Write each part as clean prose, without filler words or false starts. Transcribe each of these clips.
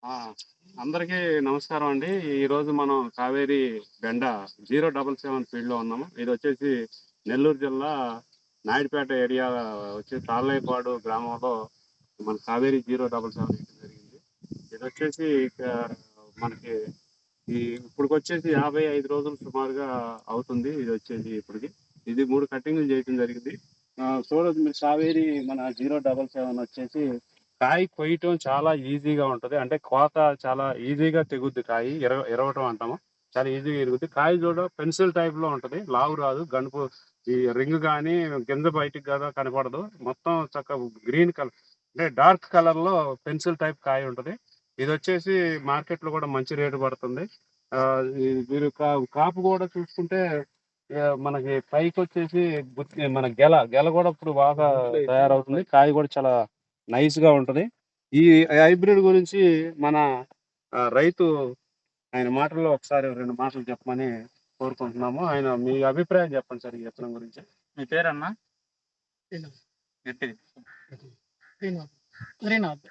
ఆ! అందరికీ నమస్కారం అండి. ఈరోజు మనం కావేరి బెండ 077 ఫీల్డ్‌లో ఉన్నాము. ఇదొచ్చేసి నెల్లూరు జిల్లా నాయుడుపేట ఏరియా వచ్చి తాళ్ళైపాడు గ్రామంలో మన కావేరి 077 వేయడం జరిగింది. ఇదొచ్చేసి మనకి ఇప్పటికొచ్చేసి 55 రోజులు సుమారుగా అవుతుంది. ఇదొచ్చేసి ఇప్పటికి. ఇది 3 కటింగులు చేయటం జరిగింది. చూడొచ్చు మీరు కావేరి మన 077 వచ్చేసి కాయ కొయ్యటం చాలా ఈజీగా ఉంటది. అంటే కోత చాలా ఈజీగా తెగుద్ది కాయి. ఇరవటం అంటాము. చాలా ఈజీగా ఇరుగుద్ది. కాయ పెన్సిల్ టైప్‌లో ఉంటది. లావు రాదు. గనుపు ఈ రింగ్ గాని, గింజ బయటికి గూడా కనపడదు. మొత్తం గ్రీన్ కలర్ అంటే డార్క్ కలర్‌లో పెన్సిల్ టైప్ కాయ ఉంటది. ఇదొచ్చేసి మార్కెట్‌లో గూడా మంచి రేటు పడుతుంది. ఈ మీరు కాపు గూడా చూసుకుంటే మనకి పైకొచ్చేసి మన గెల గూడా ఇప్పుడు బాగా తయారవుతుంది. కాయ గూడా చాలా నైస్‌గా ఉంటది. ఈ హైబ్రిడ్ గురించి మన రైతు ఆయన మాటల్లో ఒకసారి 2 మాటలు చెప్పమని కోరుకుంటున్నాము. ఆయన మీ అభిప్రాయం చెప్పండి సార్ ఈ విత్తనం గురించి. మీ పేరన్నా? శ్రీనాథ్. గట్టిగా. శ్రీనాథ్. శ్రీనాథ్.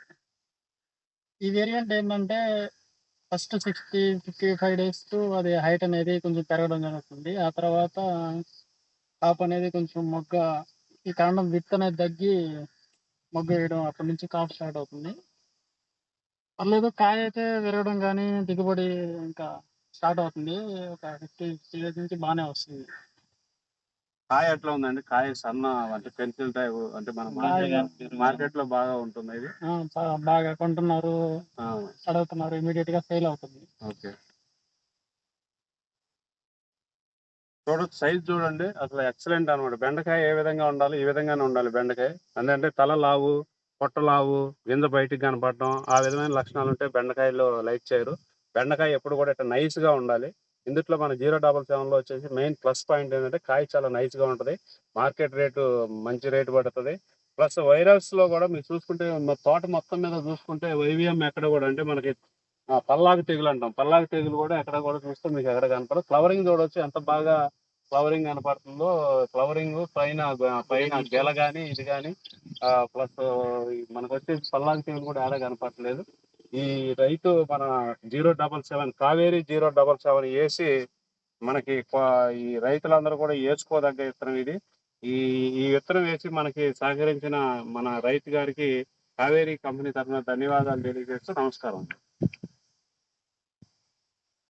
ఈ వేరియంట్ ఏంటంటే ఫస్ట్ 60, 55 డేస్‌కు అది హైట్ అనేది కొంచెం పెరగడం జరుగుతుంది. ఆ తర్వాత కాపు అనేది కొంచెం ఈ కాండం విడ్త్ అనేది తగ్గి మొగ్గేయడం అప్పటి నుంచి కాపు స్టార్ట్ అవుతుంది. పర్లేదు కాయ అయితే విరగడం గానీ, దిగుబడి ఇంకా స్టార్ట్ అవుతుంది. ఒక 50 స్టేజ్ నుంచి బానే వస్తుంది. కాయ ఎట్లా ఉందండి? కాయ అంటే పెన్సిల్ టైపు అంటే మన మార్కెట్‌లో బాగా ఉంటుందా ఇది? బాగా కొంటున్నారు. అడుగుతున్నారు. ఇమ్మీడియేట్‌గా సేల్ అవుతుంది. ఓకే. సైజ్ చూడండి. అసలు ఎక్సలెంట్ అన్నమాట. బెండకాయ ఏ విధంగా ఉండాలో ఈ విధంగానే ఉండాలి బెండకాయ. అంటే తల లావు, పొట్ట లావు, గింజ బయటికి కనపడటం ఆ విధమైన లక్షణాలుంటే బెండకాయలో లైక్ చేయరు. బెండకాయ ఎప్పుడు కూడా ఇట్లా నైస్‌గా ఉండాలి. ఇందుట్లో మన 077లో వచ్చేసి మెయిన్ ప్లస్ పాయింట్ ఏంటంటే కాయ చాలా నైస్‌గా ఉంటది. మార్కెట్ రేటు మంచి రేటు పడతది. ప్లస్ వైరస్‌లో కూడా మీరు చూసుకుంటే తోట మొత్తం మీద చూసుకుంటే వైవిఎం ఎక్కడ కూడా అంటే మనకి పల్లాకు తెగులు అంటాం. పల్లాకు తెగులు కూడా ఎక్కడ కూడా చూస్తే మీకు ఎక్కడ కనపడదు. ఫ్లవరింగ్ చూడొచ్చు ఎంత బాగా ఫ్లవరింగ్ కనపడుతుందో. ఫ్లవరింగ్ పైన గెల గాని ఇది గాని ప్లస్ మనకొచ్చేసి పల్లాకు తెగులు కూడా ఏడా కనపడట్లేదు. ఈ రైతు మన 077 కావేరి 077 ఏసి మనకి ఈ రైతులందరూ కూడా ఏసుకోదగ్గ విత్తనం ఇది. ఈ ఈ విత్తనం వేసి మనకి సహకరించిన మన రైతు గారికి కావేరి కంపెనీ తరఫున ధన్యవాదాలు తెలియజేస్తూ నమస్కారం.